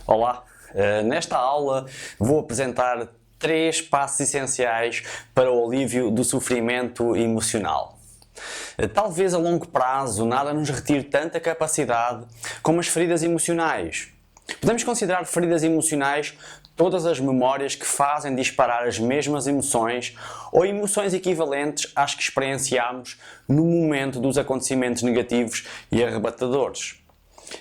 Olá, nesta aula vou apresentar 3 passos essenciais para o alívio do sofrimento emocional. Talvez a longo prazo nada nos retire tanta capacidade como as feridas emocionais. Podemos considerar feridas emocionais todas as memórias que fazem disparar as mesmas emoções ou emoções equivalentes às que experienciamos no momento dos acontecimentos negativos e arrebatadores.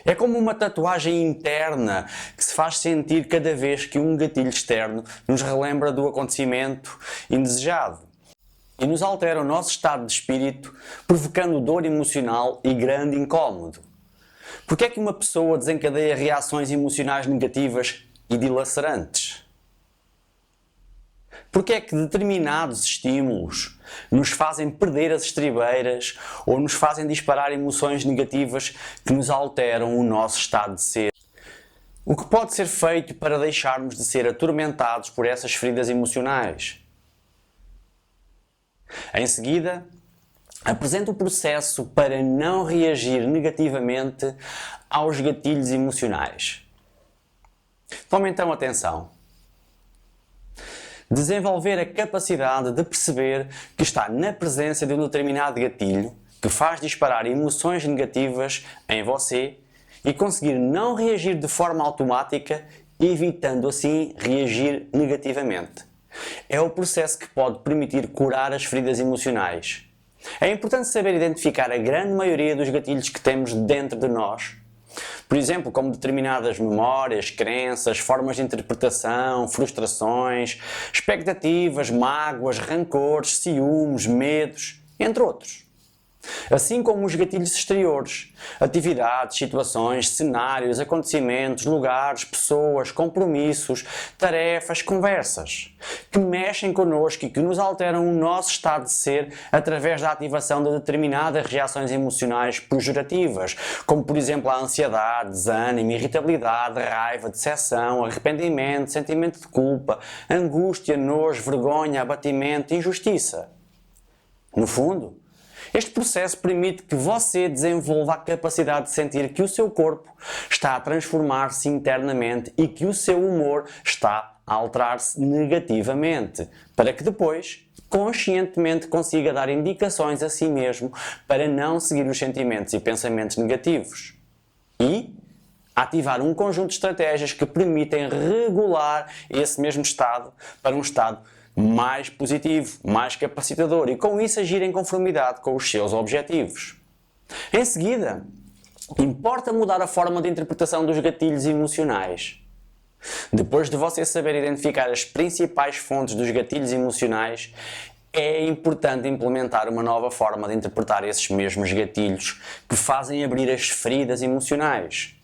É como uma tatuagem interna que se faz sentir cada vez que um gatilho externo nos relembra do acontecimento indesejado e nos altera o nosso estado de espírito, provocando dor emocional e grande incómodo. Por que é que uma pessoa desencadeia reações emocionais negativas e dilacerantes? Porque é que determinados estímulos nos fazem perder as estribeiras ou nos fazem disparar emoções negativas que nos alteram o nosso estado de ser? O que pode ser feito para deixarmos de ser atormentados por essas feridas emocionais? Em seguida, apresento o processo para não reagir negativamente aos gatilhos emocionais. Tome então atenção. Desenvolver a capacidade de perceber que está na presença de um determinado gatilho que faz disparar emoções negativas em você e conseguir não reagir de forma automática, evitando assim reagir negativamente. É o processo que pode permitir curar as feridas emocionais. É importante saber identificar a grande maioria dos gatilhos que temos dentro de nós. Por exemplo, como determinadas memórias, crenças, formas de interpretação, frustrações, expectativas, mágoas, rancores, ciúmes, medos, entre outros. Assim como os gatilhos exteriores, atividades, situações, cenários, acontecimentos, lugares, pessoas, compromissos, tarefas, conversas, que mexem connosco e que nos alteram o nosso estado de ser através da ativação de determinadas reações emocionais pejorativas, como por exemplo a ansiedade, desânimo, irritabilidade, raiva, decepção, arrependimento, sentimento de culpa, angústia, nojo, vergonha, abatimento, injustiça. No fundo, este processo permite que você desenvolva a capacidade de sentir que o seu corpo está a transformar-se internamente e que o seu humor está a alterar-se negativamente, para que depois, conscientemente, consiga dar indicações a si mesmo para não seguir os sentimentos e pensamentos negativos. E ativar um conjunto de estratégias que permitem regular esse mesmo estado para um estado mais positivo, mais capacitador e com isso agir em conformidade com os seus objetivos. Em seguida, importa mudar a forma de interpretação dos gatilhos emocionais. Depois de você saber identificar as principais fontes dos gatilhos emocionais, é importante implementar uma nova forma de interpretar esses mesmos gatilhos que fazem abrir as feridas emocionais.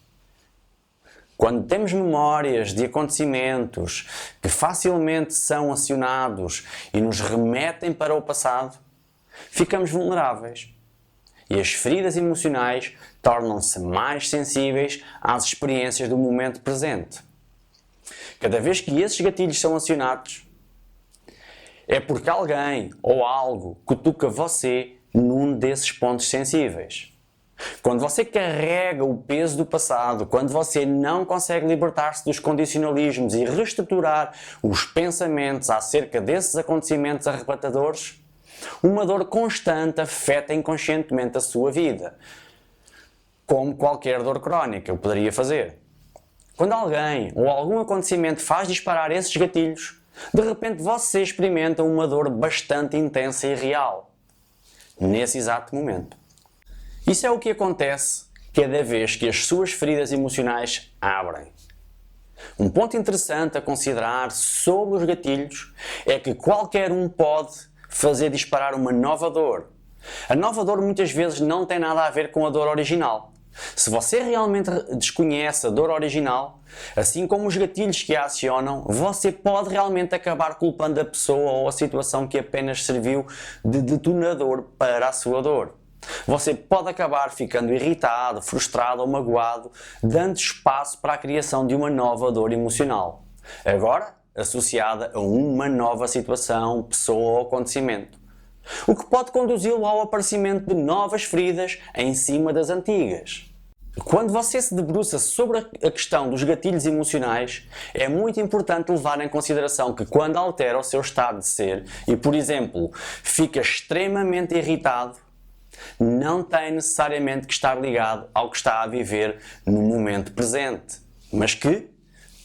Quando temos memórias de acontecimentos que facilmente são acionados e nos remetem para o passado, ficamos vulneráveis. E as feridas emocionais tornam-se mais sensíveis às experiências do momento presente. Cada vez que esses gatilhos são acionados, é porque alguém ou algo cutuca você num desses pontos sensíveis. Quando você carrega o peso do passado, quando você não consegue libertar-se dos condicionalismos e reestruturar os pensamentos acerca desses acontecimentos arrebatadores, uma dor constante afeta inconscientemente a sua vida, como qualquer dor crónica o poderia fazer. Quando alguém ou algum acontecimento faz disparar esses gatilhos, de repente você experimenta uma dor bastante intensa e real, nesse exato momento. Isso é o que acontece cada vez que as suas feridas emocionais abrem. Um ponto interessante a considerar sobre os gatilhos é que qualquer um pode fazer disparar uma nova dor. A nova dor muitas vezes não tem nada a ver com a dor original. Se você realmente desconhece a dor original, assim como os gatilhos que a acionam, você pode realmente acabar culpando a pessoa ou a situação que apenas serviu de detonador para a sua dor. Você pode acabar ficando irritado, frustrado ou magoado, dando espaço para a criação de uma nova dor emocional, agora associada a uma nova situação, pessoa ou acontecimento, o que pode conduzi-lo ao aparecimento de novas feridas em cima das antigas. Quando você se debruça sobre a questão dos gatilhos emocionais, é muito importante levar em consideração que quando altera o seu estado de ser e, por exemplo, fica extremamente irritado, não tem necessariamente que estar ligado ao que está a viver no momento presente, mas que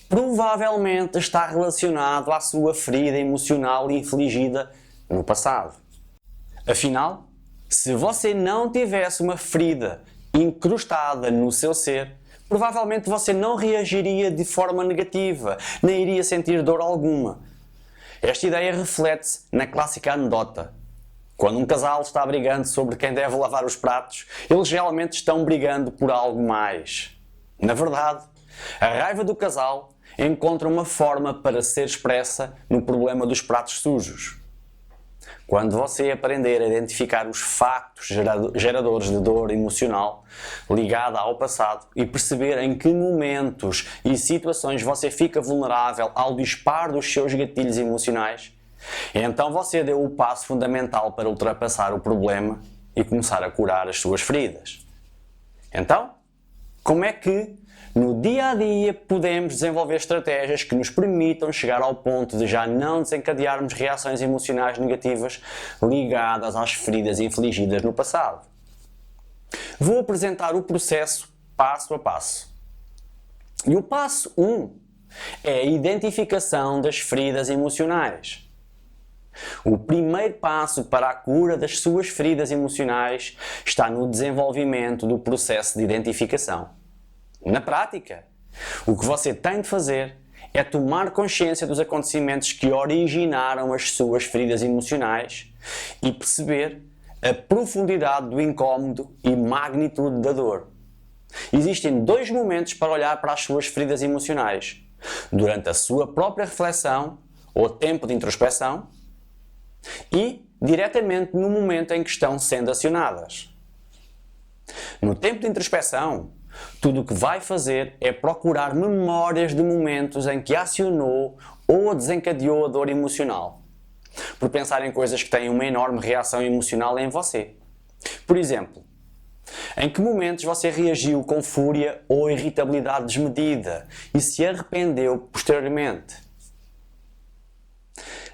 provavelmente está relacionado à sua ferida emocional infligida no passado. Afinal, se você não tivesse uma ferida incrustada no seu ser, provavelmente você não reagiria de forma negativa, nem iria sentir dor alguma. Esta ideia reflete-se na clássica anedota. Quando um casal está brigando sobre quem deve lavar os pratos, eles realmente estão brigando por algo mais. Na verdade, a raiva do casal encontra uma forma para ser expressa no problema dos pratos sujos. Quando você aprender a identificar os factos geradores de dor emocional ligada ao passado e perceber em que momentos e situações você fica vulnerável ao disparo dos seus gatilhos emocionais, então você deu o passo fundamental para ultrapassar o problema e começar a curar as suas feridas. Então, como é que no dia a dia podemos desenvolver estratégias que nos permitam chegar ao ponto de já não desencadearmos reações emocionais negativas ligadas às feridas infligidas no passado? Vou apresentar o processo passo a passo. E o passo 1 é a identificação das feridas emocionais. O primeiro passo para a cura das suas feridas emocionais está no desenvolvimento do processo de identificação. Na prática, o que você tem de fazer é tomar consciência dos acontecimentos que originaram as suas feridas emocionais e perceber a profundidade do incómodo e magnitude da dor. Existem dois momentos para olhar para as suas feridas emocionais: durante a sua própria reflexão ou tempo de introspeção e diretamente no momento em que estão sendo acionadas. No tempo de introspeção, tudo o que vai fazer é procurar memórias de momentos em que acionou ou desencadeou a dor emocional, por pensar em coisas que têm uma enorme reação emocional em você. Por exemplo, em que momentos você reagiu com fúria ou irritabilidade desmedida e se arrependeu posteriormente?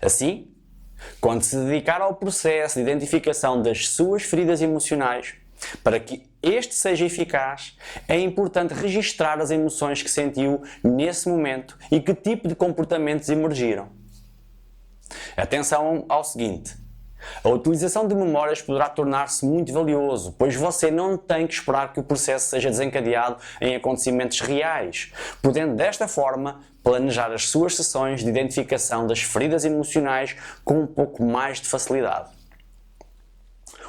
Assim, quando se dedicar ao processo de identificação das suas feridas emocionais, para que este seja eficaz, é importante registrar as emoções que sentiu nesse momento e que tipo de comportamentos emergiram. Atenção ao seguinte: a utilização de memórias poderá tornar-se muito valioso, pois você não tem que esperar que o processo seja desencadeado em acontecimentos reais, podendo desta forma planejar as suas sessões de identificação das feridas emocionais com um pouco mais de facilidade.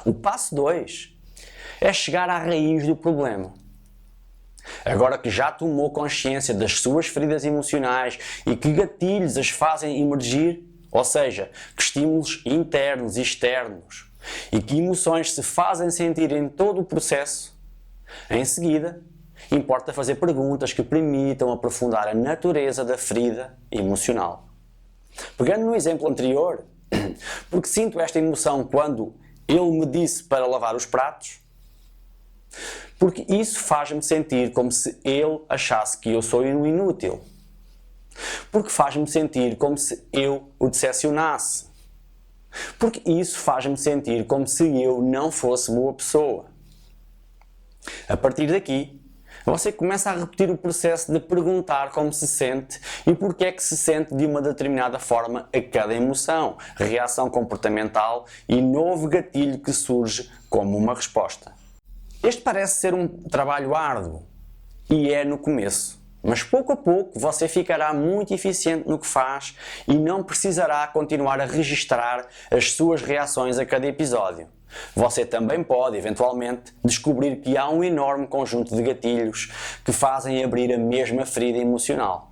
O passo 2 é chegar à raiz do problema. Agora que já tomou consciência das suas feridas emocionais e que gatilhos as fazem emergir, ou seja, que estímulos internos e externos e que emoções se fazem sentir em todo o processo, em seguida, importa fazer perguntas que permitam aprofundar a natureza da ferida emocional. Pegando no exemplo anterior, porque sinto esta emoção quando ele me disse para lavar os pratos? Porque isso faz-me sentir como se ele achasse que eu sou um inútil. Porque faz-me sentir como se eu o decepcionasse. Porque isso faz-me sentir como se eu não fosse boa pessoa. A partir daqui, você começa a repetir o processo de perguntar como se sente e porque é que se sente de uma determinada forma a cada emoção, reação comportamental e novo gatilho que surge como uma resposta. Este parece ser um trabalho árduo, e é no começo, mas pouco a pouco você ficará muito eficiente no que faz e não precisará continuar a registrar as suas reações a cada episódio. Você também pode, eventualmente, descobrir que há um enorme conjunto de gatilhos que fazem abrir a mesma ferida emocional.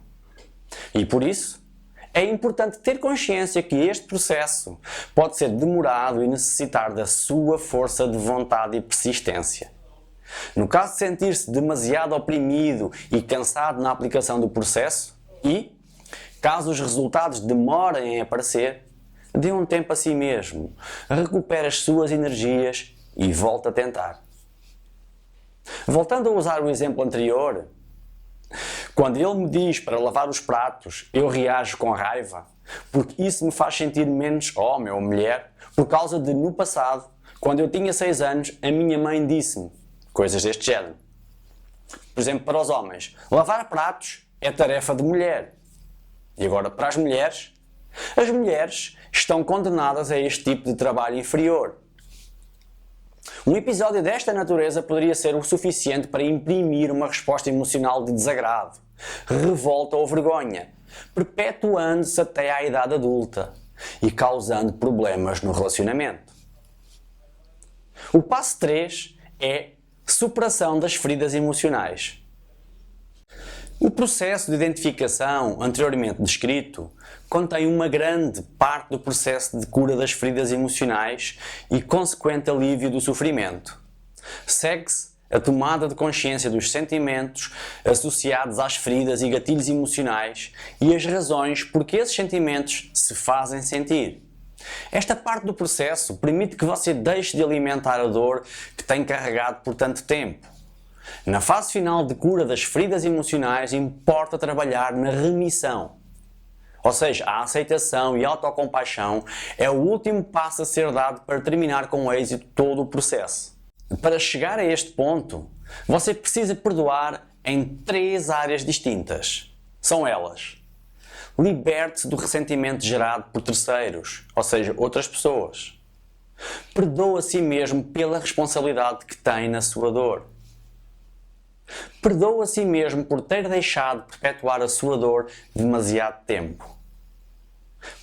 E por isso, é importante ter consciência que este processo pode ser demorado e necessitar da sua força de vontade e persistência. No caso de sentir-se demasiado oprimido e cansado na aplicação do processo e, caso os resultados demorem em aparecer, dê um tempo a si mesmo, recupere as suas energias e volte a tentar. Voltando a usar o exemplo anterior, quando ele me diz para lavar os pratos, eu reajo com raiva, porque isso me faz sentir menos homem ou mulher, por causa de, no passado, quando eu tinha 6 anos, a minha mãe disse-me coisas deste género. Por exemplo, para os homens, lavar pratos é tarefa de mulher. E agora, para as mulheres estão condenadas a este tipo de trabalho inferior. Um episódio desta natureza poderia ser o suficiente para imprimir uma resposta emocional de desagrado, revolta ou vergonha, perpetuando-se até à idade adulta e causando problemas no relacionamento. O passo 3 é superação das feridas emocionais. O processo de identificação anteriormente descrito contém uma grande parte do processo de cura das feridas emocionais e consequente alívio do sofrimento. Segue-se a tomada de consciência dos sentimentos associados às feridas e gatilhos emocionais e as razões por que esses sentimentos se fazem sentir. Esta parte do processo permite que você deixe de alimentar a dor que tem carregado por tanto tempo. Na fase final de cura das feridas emocionais, importa trabalhar na remissão. Ou seja, a aceitação e a autocompaixão é o último passo a ser dado para terminar com êxito todo o processo. Para chegar a este ponto, você precisa perdoar em 3 áreas distintas. São elas: liberte-se do ressentimento gerado por terceiros, ou seja, outras pessoas. Perdoa a si mesmo pela responsabilidade que tem na sua dor. Perdoa a si mesmo por ter deixado perpetuar a sua dor demasiado tempo.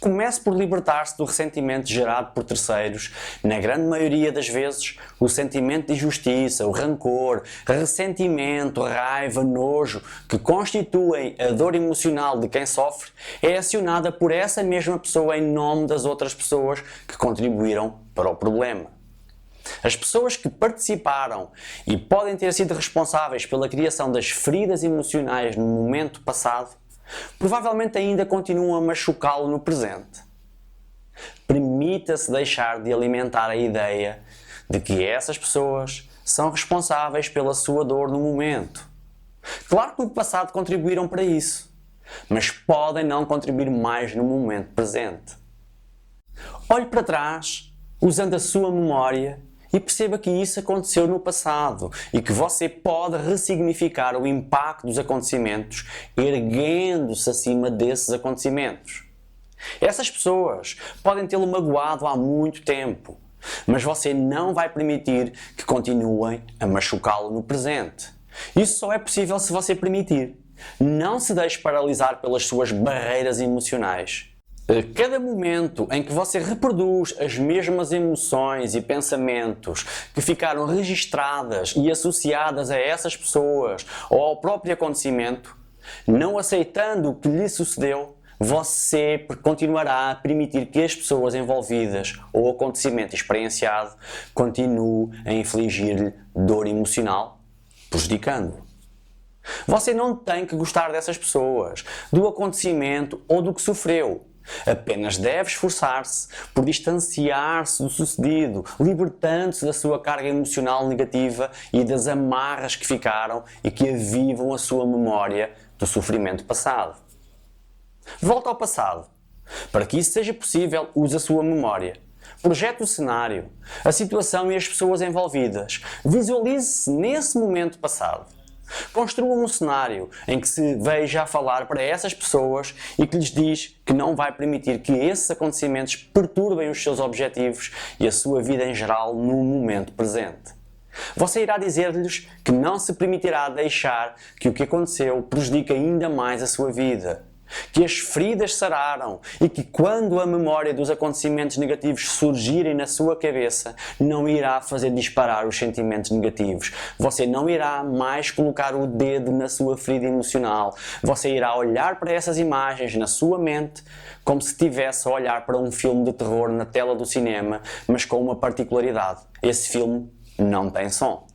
Comece por libertar-se do ressentimento gerado por terceiros. Na grande maioria das vezes, o sentimento de injustiça, o rancor, ressentimento, raiva, nojo, que constituem a dor emocional de quem sofre, é acionada por essa mesma pessoa em nome das outras pessoas que contribuíram para o problema. As pessoas que participaram e podem ter sido responsáveis pela criação das feridas emocionais no momento passado, provavelmente ainda continuam a machucá-lo no presente. Permita-se deixar de alimentar a ideia de que essas pessoas são responsáveis pela sua dor no momento. Claro que no passado contribuíram para isso, mas podem não contribuir mais no momento presente. Olhe para trás, usando a sua memória, e perceba que isso aconteceu no passado e que você pode ressignificar o impacto dos acontecimentos erguendo-se acima desses acontecimentos. Essas pessoas podem tê-lo magoado há muito tempo, mas você não vai permitir que continuem a machucá-lo no presente. Isso só é possível se você permitir. Não se deixe paralisar pelas suas barreiras emocionais. A cada momento em que você reproduz as mesmas emoções e pensamentos que ficaram registradas e associadas a essas pessoas ou ao próprio acontecimento, não aceitando o que lhe sucedeu, você continuará a permitir que as pessoas envolvidas ou o acontecimento experienciado continuem a infligir-lhe dor emocional, prejudicando-o. Você não tem que gostar dessas pessoas, do acontecimento ou do que sofreu. Apenas deve esforçar-se por distanciar-se do sucedido, libertando-se da sua carga emocional negativa e das amarras que ficaram e que avivam a sua memória do sofrimento passado. Volta ao passado. Para que isso seja possível, use a sua memória. Projete o cenário, a situação e as pessoas envolvidas. Visualize-se nesse momento passado. Construa um cenário em que se veja a falar para essas pessoas e que lhes diz que não vai permitir que esses acontecimentos perturbem os seus objetivos e a sua vida em geral no momento presente. Você irá dizer-lhes que não se permitirá deixar que o que aconteceu prejudique ainda mais a sua vida. Que as feridas sararam e que quando a memória dos acontecimentos negativos surgirem na sua cabeça, não irá fazer disparar os sentimentos negativos. Você não irá mais colocar o dedo na sua ferida emocional. Você irá olhar para essas imagens na sua mente como se estivesse a olhar para um filme de terror na tela do cinema, mas com uma particularidade. Esse filme não tem som.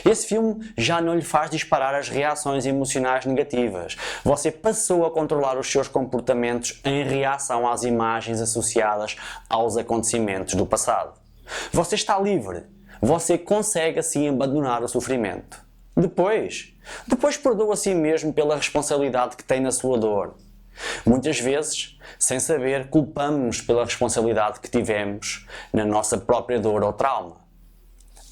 Esse filme já não lhe faz disparar as reações emocionais negativas. Você passou a controlar os seus comportamentos em reação às imagens associadas aos acontecimentos do passado. Você está livre. você consegue assim abandonar o sofrimento. Depois perdoa a si mesmo pela responsabilidade que tem na sua dor. Muitas vezes, sem saber, culpamos-nos pela responsabilidade que tivemos na nossa própria dor ou trauma.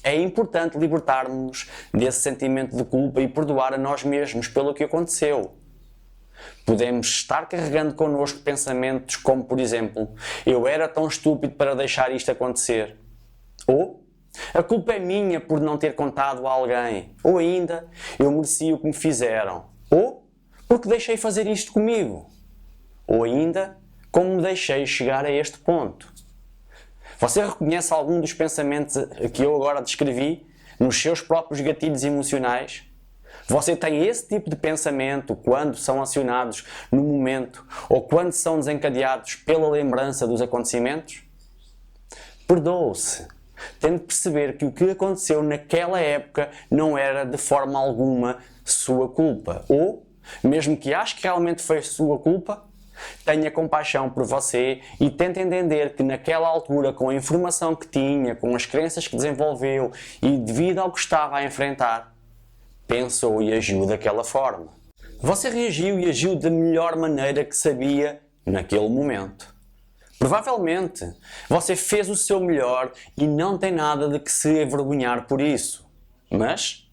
É importante libertarmos-nos desse sentimento de culpa e perdoar a nós mesmos pelo que aconteceu. Podemos estar carregando connosco pensamentos como, por exemplo, eu era tão estúpido para deixar isto acontecer. Ou, a culpa é minha por não ter contado a alguém. Ou ainda, eu mereci o que me fizeram. Ou, porque deixei fazer isto comigo. Ou ainda, como me deixei chegar a este ponto. Você reconhece algum dos pensamentos que eu agora descrevi nos seus próprios gatilhos emocionais? Você tem esse tipo de pensamento quando são acionados no momento ou quando são desencadeados pela lembrança dos acontecimentos? Perdoe-se. Tente perceber que o que aconteceu naquela época não era de forma alguma sua culpa. Ou, mesmo que ache que realmente foi sua culpa, tenha compaixão por você e tente entender que naquela altura, com a informação que tinha, com as crenças que desenvolveu e devido ao que estava a enfrentar, pensou e agiu daquela forma. Você reagiu e agiu da melhor maneira que sabia naquele momento. Provavelmente, você fez o seu melhor e não tem nada de que se envergonhar por isso. Mas,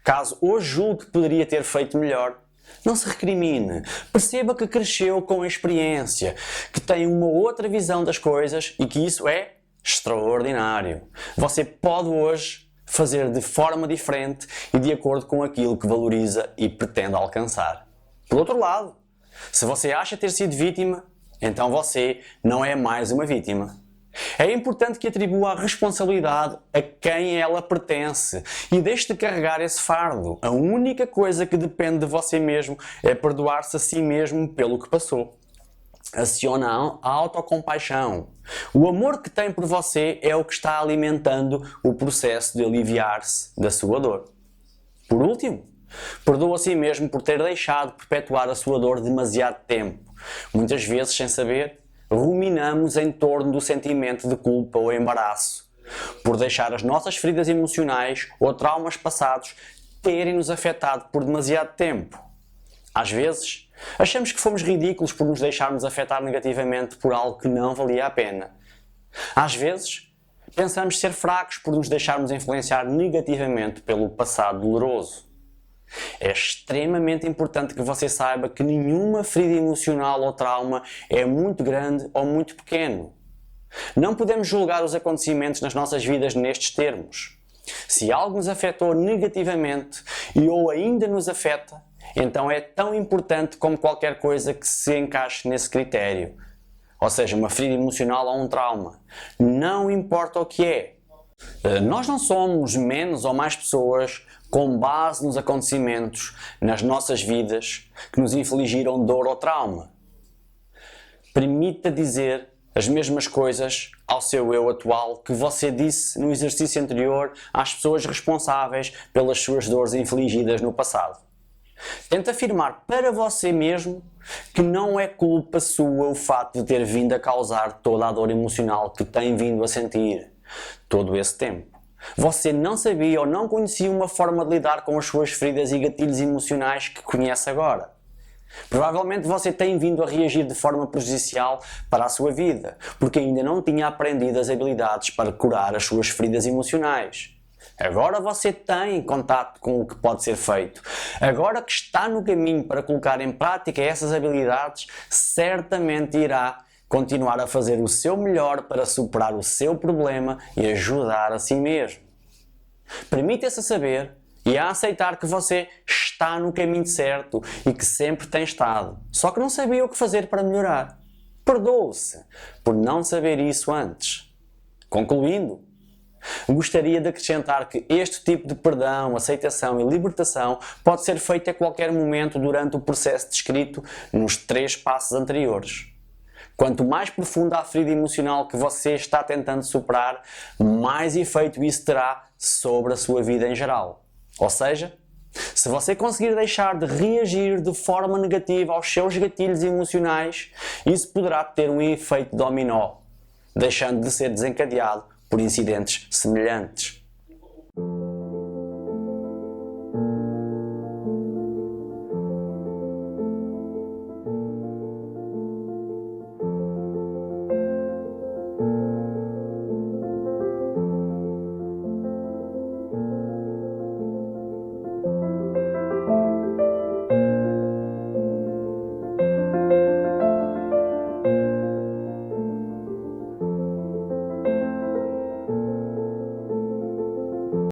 caso hoje julgue que poderia ter feito melhor, não se recrimine. Perceba que cresceu com a experiência, que tem uma outra visão das coisas e que isso é extraordinário. Você pode hoje fazer de forma diferente e de acordo com aquilo que valoriza e pretende alcançar. Por outro lado, se você acha ter sido vítima, então você não é mais uma vítima. É importante que atribua a responsabilidade a quem ela pertence e deixe de carregar esse fardo. A única coisa que depende de você mesmo é perdoar-se a si mesmo pelo que passou. Aciona a autocompaixão. O amor que tem por você é o que está alimentando o processo de aliviar-se da sua dor. Por último, perdoa a si mesmo por ter deixado perpetuar a sua dor demasiado tempo. Muitas vezes, sem saber, ruminamos em torno do sentimento de culpa ou embaraço, por deixar as nossas feridas emocionais ou traumas passados terem-nos afetado por demasiado tempo. Às vezes, achamos que fomos ridículos por nos deixarmos afetar negativamente por algo que não valia a pena. Às vezes, pensamos ser fracos por nos deixarmos influenciar negativamente pelo passado doloroso. É extremamente importante que você saiba que nenhuma ferida emocional ou trauma é muito grande ou muito pequeno. Não podemos julgar os acontecimentos nas nossas vidas nestes termos. Se algo nos afetou negativamente e ou ainda nos afeta, então é tão importante como qualquer coisa que se encaixe nesse critério. Ou seja, uma ferida emocional ou um trauma. Não importa o que é. Nós não somos menos ou mais pessoas com base nos acontecimentos nas nossas vidas que nos infligiram dor ou trauma. Permita dizer as mesmas coisas ao seu eu atual que você disse no exercício anterior às pessoas responsáveis pelas suas dores infligidas no passado. Tente afirmar para você mesmo que não é culpa sua o fato de ter vindo a causar toda a dor emocional que tem vindo a sentir todo esse tempo. Você não sabia ou não conhecia uma forma de lidar com as suas feridas e gatilhos emocionais que conhece agora. Provavelmente você tem vindo a reagir de forma prejudicial para a sua vida, porque ainda não tinha aprendido as habilidades para curar as suas feridas emocionais. Agora você tem contato com o que pode ser feito. Agora que está no caminho para colocar em prática essas habilidades, certamente irá continuar a fazer o seu melhor para superar o seu problema e ajudar a si mesmo. Permita-se saber e a aceitar que você está no caminho certo e que sempre tem estado, só que não sabia o que fazer para melhorar. Perdoe-se por não saber isso antes. Concluindo, gostaria de acrescentar que este tipo de perdão, aceitação e libertação pode ser feito a qualquer momento durante o processo descrito nos 3 passos anteriores. Quanto mais profunda a ferida emocional que você está tentando superar, mais efeito isso terá sobre a sua vida em geral. Ou seja, se você conseguir deixar de reagir de forma negativa aos seus gatilhos emocionais, isso poderá ter um efeito dominó, deixando de ser desencadeado por incidentes semelhantes.